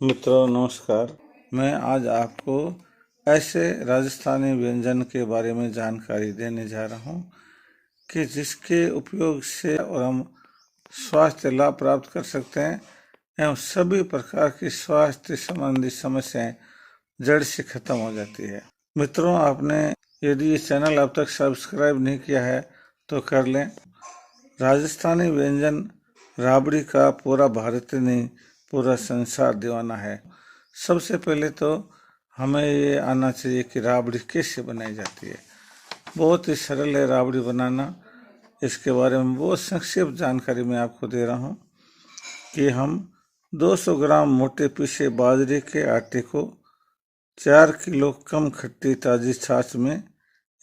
मित्रों नमस्कार। मैं आज आपको ऐसे राजस्थानी व्यंजन के बारे में जानकारी देने जा रहा हूँ कि जिसके उपयोग से और हम स्वास्थ्य लाभ प्राप्त कर सकते हैं एवं सभी प्रकार की स्वास्थ्य संबंधी समस्याएं जड़ से खत्म हो जाती है। मित्रों, आपने यदि ये चैनल अब तक सब्सक्राइब नहीं किया है तो कर लें। राजस्थानी व्यंजन राबड़ी का पूरा भारत नहीं पूरा संसार दीवाना है। सबसे पहले तो हमें ये आना चाहिए कि राबड़ी कैसे बनाई जाती है। बहुत ही सरल है राबड़ी बनाना। इसके बारे में बहुत संक्षिप्त जानकारी मैं आपको दे रहा हूँ कि हम 200 ग्राम मोटे पीसे बाजरे के आटे को 4 किलो कम खट्टी ताज़ी छाछ में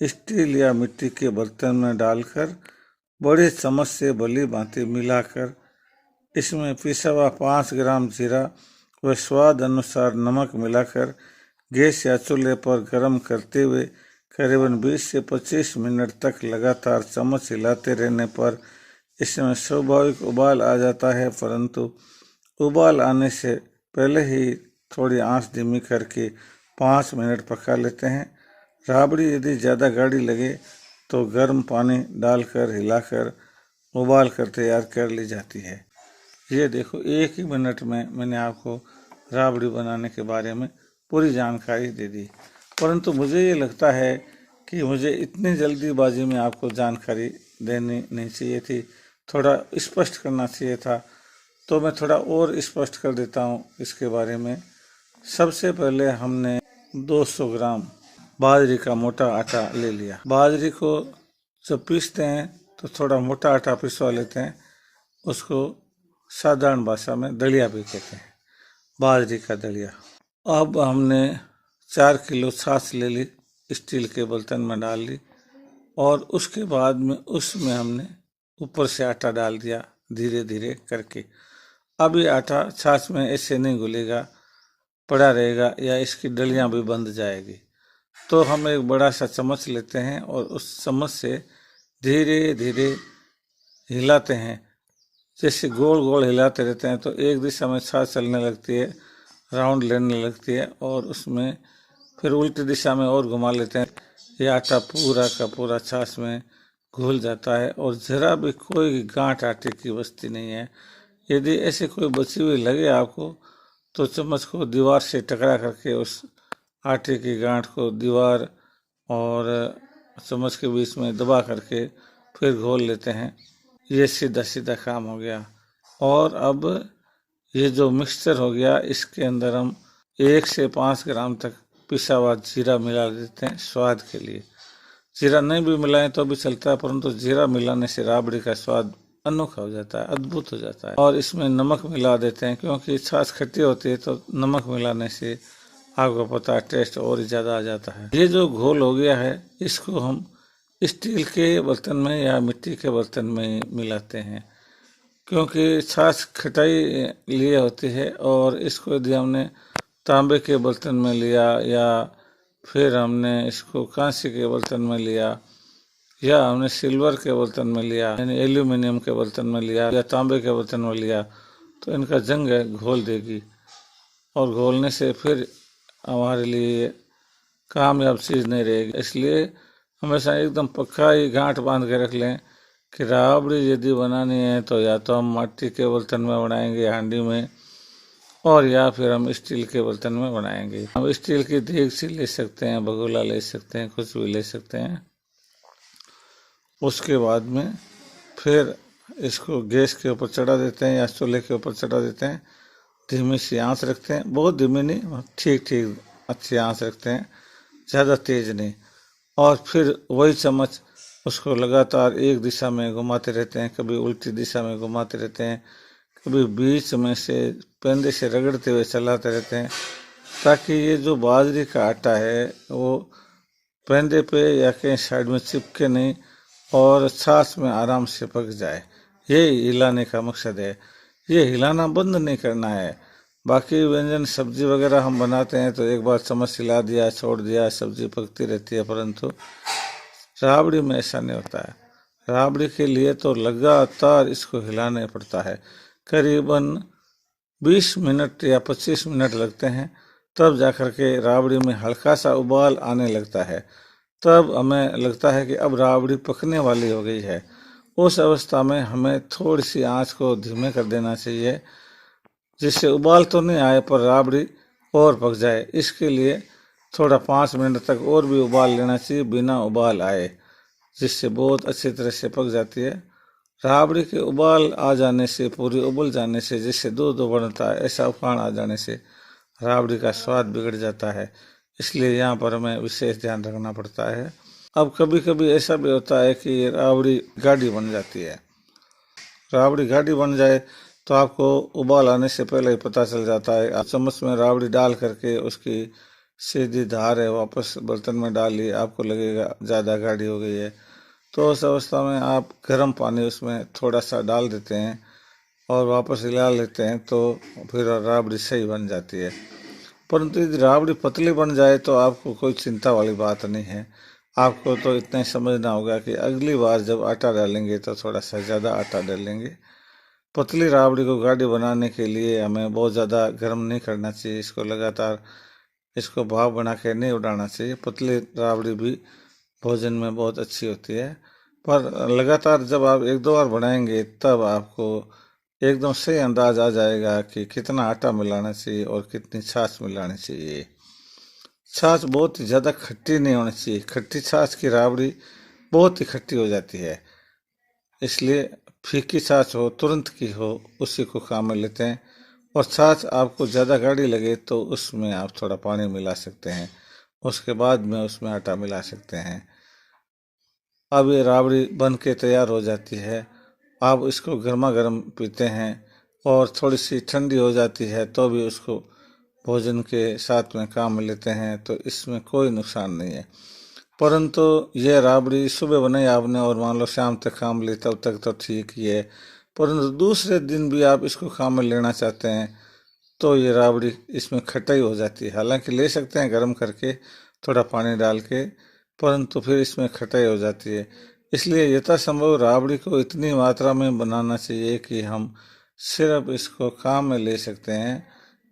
स्टील या मिट्टी के बर्तन में डालकर बड़े चम्मच से भली भांति मिलाकर इसमें पिसा हुआ 5 ग्राम जीरा व स्वाद अनुसार नमक मिलाकर गैस या चूल्हे पर गर्म करते हुए करीबन 20 से 25 मिनट तक लगातार चम्मच हिलाते रहने पर इसमें स्वाभाविक उबाल आ जाता है, परंतु उबाल आने से पहले ही थोड़ी आंच धीमी करके 5 मिनट पका लेते हैं। राबड़ी यदि ज़्यादा गाढ़ी लगे तो गर्म पानी डालकर हिलाकर उबाल कर तैयार कर ली जाती है। ये देखो, 1 ही मिनट में मैंने आपको राबड़ी बनाने के बारे में पूरी जानकारी दे दी, परंतु मुझे ये लगता है कि मुझे इतनी जल्दीबाजी में आपको जानकारी देनी नहीं चाहिए थी, थोड़ा स्पष्ट करना चाहिए था। तो मैं थोड़ा और स्पष्ट कर देता हूँ इसके बारे में। सबसे पहले हमने 200 ग्राम बाजरे का मोटा आटा ले लिया। बाजरे को जब पीसते हैं तो थोड़ा मोटा आटा पिसवा लेते हैं, उसको साधारण भाषा में दलिया भी कहते हैं, बाजरे का दलिया। अब हमने 4 किलो छाछ ले ली, स्टील के बर्तन में डाल ली और उसके बाद में उसमें हमने ऊपर से आटा डाल दिया धीरे धीरे करके। अब ये आटा छाछ में ऐसे नहीं घुलेगा, पड़ा रहेगा या इसकी डलियां भी बंध जाएगी। तो हम एक बड़ा सा चम्मच लेते हैं और उस चम्मच से धीरे धीरे हिलाते हैं। जैसे गोल गोल हिलाते रहते हैं तो एक दिशा में छाछ चलने लगती है, राउंड लेने लगती है और उसमें फिर उल्टी दिशा में और घुमा लेते हैं। ये आटा पूरा का पूरा छाछ में घुल जाता है और जरा भी कोई गांठ आटे की बचती नहीं है। यदि ऐसे कोई बची हुई लगे आपको तो चम्मच को दीवार से टकरा करके उस आटे की गांठ को दीवार और चम्मच के बीच में दबा करके फिर घोल लेते हैं। ये सीधा सीधा काम हो गया। और अब ये जो मिक्सचर हो गया, इसके अंदर हम 1 से 5 ग्राम तक पिसा हुआ जीरा मिला देते हैं स्वाद के लिए। जीरा नहीं भी मिलाएं तो भी चलता है, परंतु जीरा मिलाने से राबड़ी का स्वाद अनोखा हो जाता है, अद्भुत हो जाता है। और इसमें नमक मिला देते हैं, क्योंकि छाछ खट्टी होती है तो नमक मिलाने से आपको पता है टेस्ट और ज़्यादा आ जाता है। ये जो घोल हो गया है इसको हम स्टील के बर्तन में या मिट्टी के बर्तन में मिलाते हैं, क्योंकि छाछ खटाई लिए होती है। और इसको यदि हमने तांबे के बर्तन में लिया या फिर हमने इसको कांसे के बर्तन में लिया या हमने सिल्वर के बर्तन में लिया यानी एल्यूमिनियम के बर्तन में लिया या तांबे के बर्तन में लिया तो इनका जंग घोल देगी और घोलने से फिर हमारे लिए कामयाब चीज़ नहीं रहेगी। इसलिए हमेशा एकदम पक्का ही गांठ बांध के रख लें कि राबड़ी यदि बनानी है तो या तो हम मिट्टी के बर्तन में बनाएंगे हांडी में, और या फिर हम स्टील के बर्तन में बनाएंगे। हम स्टील की देगची ले सकते हैं, भगोला ले सकते हैं, कुछ भी ले सकते हैं। उसके बाद में फिर इसको गैस के ऊपर चढ़ा देते हैं या चूल्हे के ऊपर चढ़ा देते हैं। धीमी सी आंच रखते हैं, बहुत धीमी नहीं, ठीक ठीक अच्छी आंच रखते हैं, ज़्यादा तेज़ नहीं। और फिर वही चम्मच उसको लगातार एक दिशा में घुमाते रहते हैं, कभी उल्टी दिशा में घुमाते रहते हैं, कभी बीच में से पेंदे से रगड़ते हुए चलाते रहते हैं, ताकि ये जो बाजरे का आटा है वो पेंदे पे या कहीं साइड में चिपके नहीं और छाछ में आराम से पक जाए। ये हिलाने का मकसद है, ये हिलाना बंद नहीं करना है। बाकी व्यंजन सब्जी वगैरह हम बनाते हैं तो एक बार चम्मच हिला दिया छोड़ दिया, सब्जी पकती रहती है, परंतु राबड़ी में ऐसा नहीं होता है। राबड़ी के लिए तो लगातार इसको हिलाना पड़ता है। करीबन 20 मिनट या 25 मिनट लगते हैं, तब जाकर के राबड़ी में हल्का सा उबाल आने लगता है। तब हमें लगता है कि अब राबड़ी पकने वाली हो गई है। उस अवस्था में हमें थोड़ी सी आंच को धीमे कर देना चाहिए, जिससे उबाल तो नहीं आए पर राबड़ी और पक जाए। इसके लिए थोड़ा 5 मिनट तक और भी उबाल लेना चाहिए बिना उबाल आए, जिससे बहुत अच्छी तरह से पक जाती है। राबड़ी के उबाल आ जाने से, पूरी उबल जाने से, जिससे दूध बनता है, ऐसा उफान आ जाने से राबड़ी का स्वाद बिगड़ जाता है। इसलिए यहाँ पर हमें विशेष ध्यान रखना पड़ता है। अब कभी कभी ऐसा भी होता है कि राबड़ी गाढ़ी बन जाती है। राबड़ी गाढ़ी बन जाए तो आपको उबाल आने से पहले ही पता चल जाता है। आप चम्मच में राबड़ी डाल करके उसकी सीधी धार है वापस बर्तन में डालिए, आपको लगेगा ज़्यादा गाढ़ी हो गई है, तो उस अवस्था में आप गर्म पानी उसमें थोड़ा सा डाल देते हैं और वापस हिला लेते हैं, तो फिर राबड़ी सही बन जाती है। परंतु यदि राबड़ी पतली बन जाए तो आपको कोई चिंता वाली बात नहीं है। आपको तो इतना ही समझना होगा कि अगली बार जब आटा डालेंगे तो थोड़ा सा ज़्यादा आटा डालेंगे। पतली राबड़ी को गाढ़ी बनाने के लिए हमें बहुत ज़्यादा गर्म नहीं करना चाहिए। इसको लगातार इसको भाप बना के नहीं उड़ाना चाहिए। पतली राबड़ी भी भोजन में बहुत अच्छी होती है, पर लगातार जब आप 1-2 बार बनाएंगे तब आपको एकदम सही अंदाज आ जाएगा कि कितना आटा मिलाना चाहिए और कितनी छाछ मिलानी चाहिए। छाछ बहुत ही ज़्यादा खट्टी नहीं होनी चाहिए। खट्टी छाछ की राबड़ी बहुत ही खट्टी हो जाती है। इसलिए फीकी छाछ हो, तुरंत की हो, उसी को काम में लेते हैं। और छाछ आपको ज़्यादा गाढ़ी लगे तो उसमें आप थोड़ा पानी मिला सकते हैं, उसके बाद में उसमें आटा मिला सकते हैं। अब ये राबड़ी बन के तैयार हो जाती है। आप इसको गर्मा गर्म पीते हैं और थोड़ी सी ठंडी हो जाती है तो भी उसको भोजन के साथ में काम में लेते हैं, तो इसमें कोई नुकसान नहीं है। परंतु यह राबड़ी सुबह बनाई आपने और मान लो शाम तक काम ली, तब तक तो ठीक ही है। परंतु दूसरे दिन भी आप इसको काम में लेना चाहते हैं तो ये राबड़ी इसमें खटाई हो जाती है। हालांकि ले सकते हैं गर्म करके थोड़ा पानी डाल के, परंतु फिर इसमें खटाई हो जाती है। इसलिए यथासंभव राबड़ी को इतनी मात्रा में बनाना चाहिए कि हम सिर्फ इसको काम में ले सकते हैं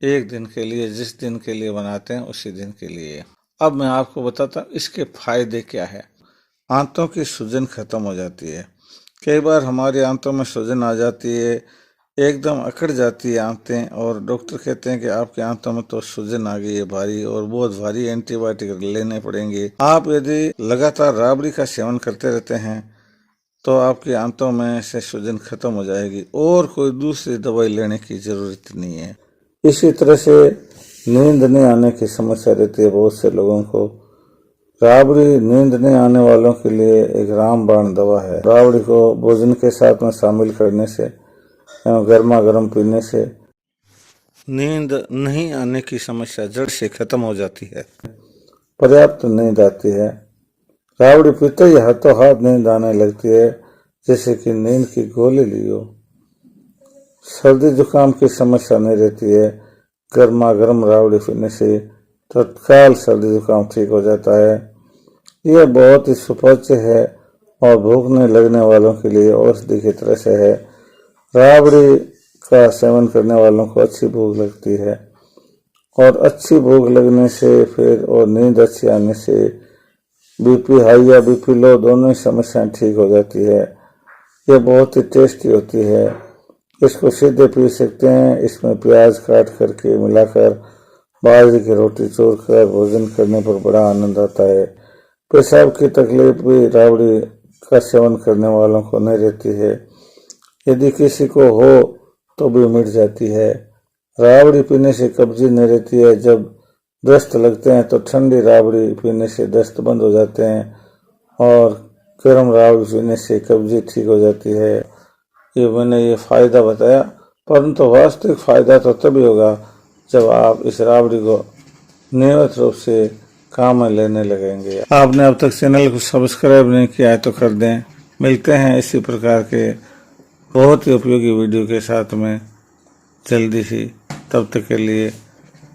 एक दिन के लिए, जिस दिन के लिए बनाते हैं उसी दिन के लिए। अब मैं आपको बताता हूँ इसके फायदे क्या है। आंतों की सूजन खत्म हो जाती है। कई बार हमारी आंतों में सूजन आ जाती है, एकदम अकड़ जाती है आंतें, और डॉक्टर कहते हैं कि आपके आंतों में तो सूजन आ गई है भारी, और बहुत भारी एंटीबायोटिक लेने पड़ेंगे। आप यदि लगातार राबड़ी का सेवन करते रहते हैं तो आपके आंतों में से सूजन खत्म हो जाएगी और कोई दूसरी दवाई लेने की जरूरत नहीं है। इसी तरह से नींद नहीं आने की समस्या रहती है बहुत से लोगों को। राबड़ी नींद नहीं आने वालों के लिए एक रामबाण दवा है। राबड़ी को भोजन के साथ में शामिल करने से एवं गर्मा गर्म पीने से नींद नहीं आने की समस्या जड़ से खत्म हो जाती है, पर्याप्त नींद आती है। राबड़ी पीते ही हाथों हाथ नींद आने लगती है, जैसे कि नींद की गोली ली हो। सर्दी जुकाम की समस्या नहीं रहती है। गर्मा गर्म राबड़ी पीने से तत्काल सर्दी जुकाम ठीक हो जाता है। यह बहुत ही सुपाच्य है और भूख नहीं लगने वालों के लिए औषधि की तरह से है। राबड़ी का सेवन करने वालों को अच्छी भूख लगती है, और अच्छी भूख लगने से फिर और नींद अच्छी आने से बीपी हाई या बीपी लो दोनों ही समस्याएं ठीक हो जाती है। ये बहुत ही टेस्टी होती है। इसको सीधे पी सकते हैं। इसमें प्याज काट करके मिलाकर बाजरे की रोटी चूर कर भोजन करने पर बड़ा आनंद आता है। पेशाब की तकलीफ भी राबड़ी का सेवन करने वालों को नहीं रहती है। यदि किसी को हो तो भी मिट जाती है। राबड़ी पीने से कब्जी नहीं रहती है। जब दस्त लगते हैं तो ठंडी राबड़ी पीने से दस्त बंद हो जाते हैं, और गर्म राबड़ी पीने से कब्जी ठीक हो जाती है। ये मैंने ये फायदा बताया, परंतु वास्तविक फायदा तो तभी होगा जब आप इस राबड़ी को नियमित रूप से काम में लेने लगेंगे। आपने अब तक चैनल को सब्सक्राइब नहीं किया है तो कर दें। मिलते हैं इसी प्रकार के बहुत ही उपयोगी वीडियो के साथ में जल्दी ही। तब तक के लिए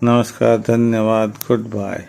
नमस्कार, धन्यवाद, गुड बाय।